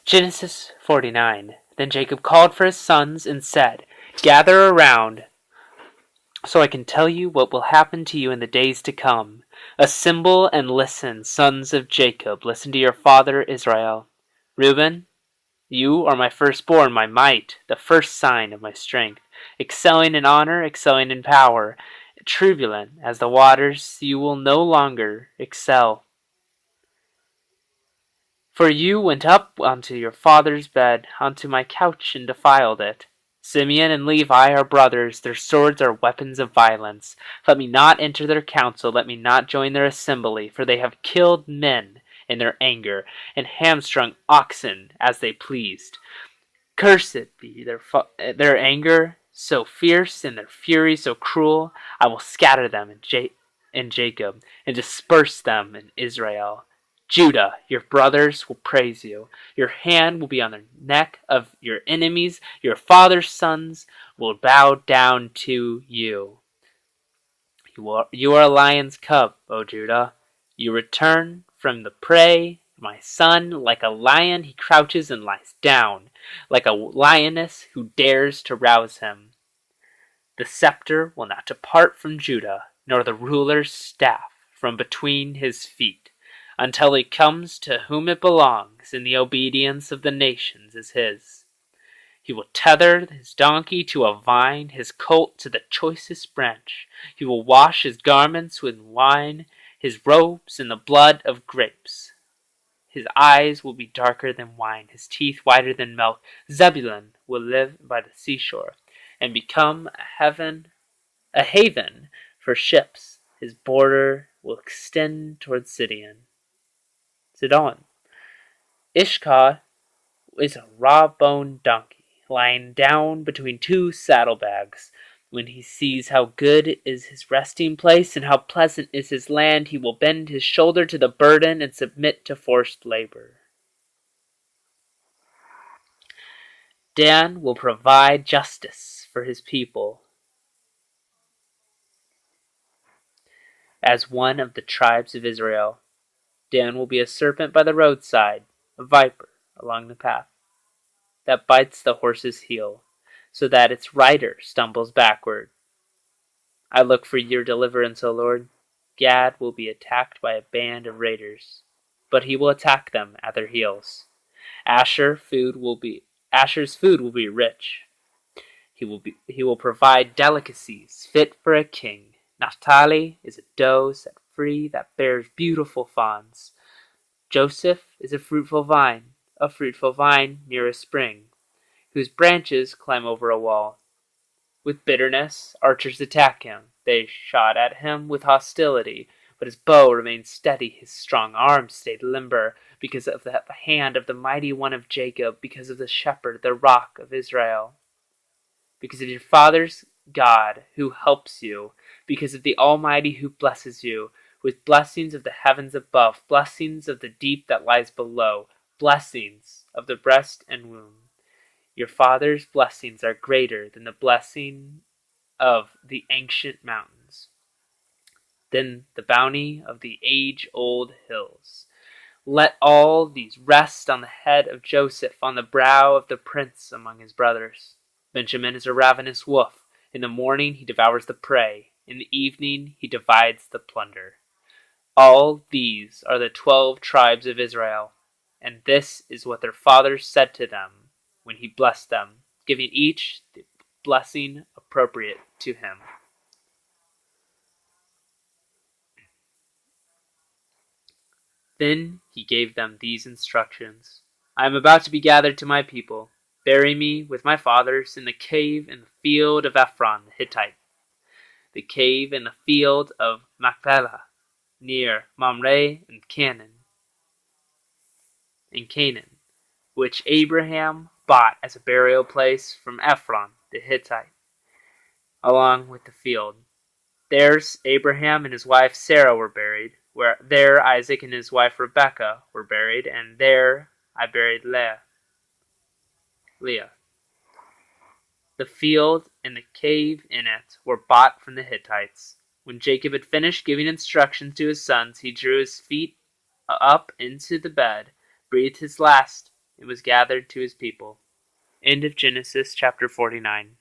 Genesis 49. Then Jacob called for his sons and said, "Gather around, so I can tell you what will happen to you in the days to come. Assemble and listen, sons of Jacob. Listen to your father Israel. Reuben, you are my firstborn, my might, the first sign of my strength. Excelling in honor, excelling in power. Turbulent as the waters, you will no longer excel. For you went up unto your father's bed, unto my couch, and defiled it. Simeon and Levi are brothers, their swords are weapons of violence. Let me not enter their council, let me not join their assembly, for they have killed men in their anger, and hamstrung oxen as they pleased. Cursed be their anger so fierce, and their fury so cruel. I will scatter them in Jacob, and disperse them in Israel. Judah, your brothers will praise you. Your hand will be on the neck of your enemies. Your father's sons will bow down to you. You are a lion's cub, O Judah. You return from the prey. My son, like a lion, he crouches and lies down, like a lioness who dares to rouse him. The scepter will not depart from Judah, nor the ruler's staff from between his feet, until he comes to whom it belongs, and the obedience of the nations is his. He will tether his donkey to a vine, his colt to the choicest branch. He will wash his garments with wine, his robes in the blood of grapes. His eyes will be darker than wine, his teeth whiter than milk. Zebulun will live by the seashore, and become a haven for ships. His border will extend toward Sidon. Ishkah is a raw-boned donkey, lying down between two saddlebags. When he sees how good is his resting place and how pleasant is his land, he will bend his shoulder to the burden and submit to forced labor. Dan will provide justice for his people. As one of the tribes of Israel, Dan will be a serpent by the roadside, a viper along the path, that bites the horse's heel, so that its rider stumbles backward. I look for your deliverance, O Lord. Gad will be attacked by a band of raiders, but he will attack them at their heels. Asher's food will be rich. He will provide delicacies fit for a king. Naphtali is a doe set free that bears beautiful fawns. Joseph is a fruitful vine near a spring, whose branches climb over a wall. With bitterness, archers attack him. They shot at him with hostility, but his bow remained steady, his strong arm stayed limber, because of the hand of the mighty one of Jacob, because of the shepherd, the rock of Israel. Because of your father's God who helps you, because of the Almighty who blesses you, with blessings of the heavens above, blessings of the deep that lies below, blessings of the breast and womb. Your father's blessings are greater than the blessing of the ancient mountains, than the bounty of the age-old hills. Let all these rest on the head of Joseph, on the brow of the prince among his brothers. Benjamin is a ravenous wolf. In the morning he devours the prey. In the evening he divides the plunder. All these are the 12 tribes of Israel, and this is what their father said to them when he blessed them, giving each the blessing appropriate to him. Then he gave them these instructions. I am about to be gathered to my people. Bury me with my fathers in the cave in the field of Ephron the Hittite, the cave in the field of Machpelah, near Mamre and Canaan, which Abraham bought as a burial place from Ephron the Hittite, along with the field. There Abraham and his wife Sarah were buried. There Isaac and his wife Rebekah were buried, and there I buried Leah. The field and the cave in it were bought from the Hittites. When Jacob had finished giving instructions to his sons, he drew his feet up into the bed, breathed his last, and was gathered to his people. End of Genesis chapter 49.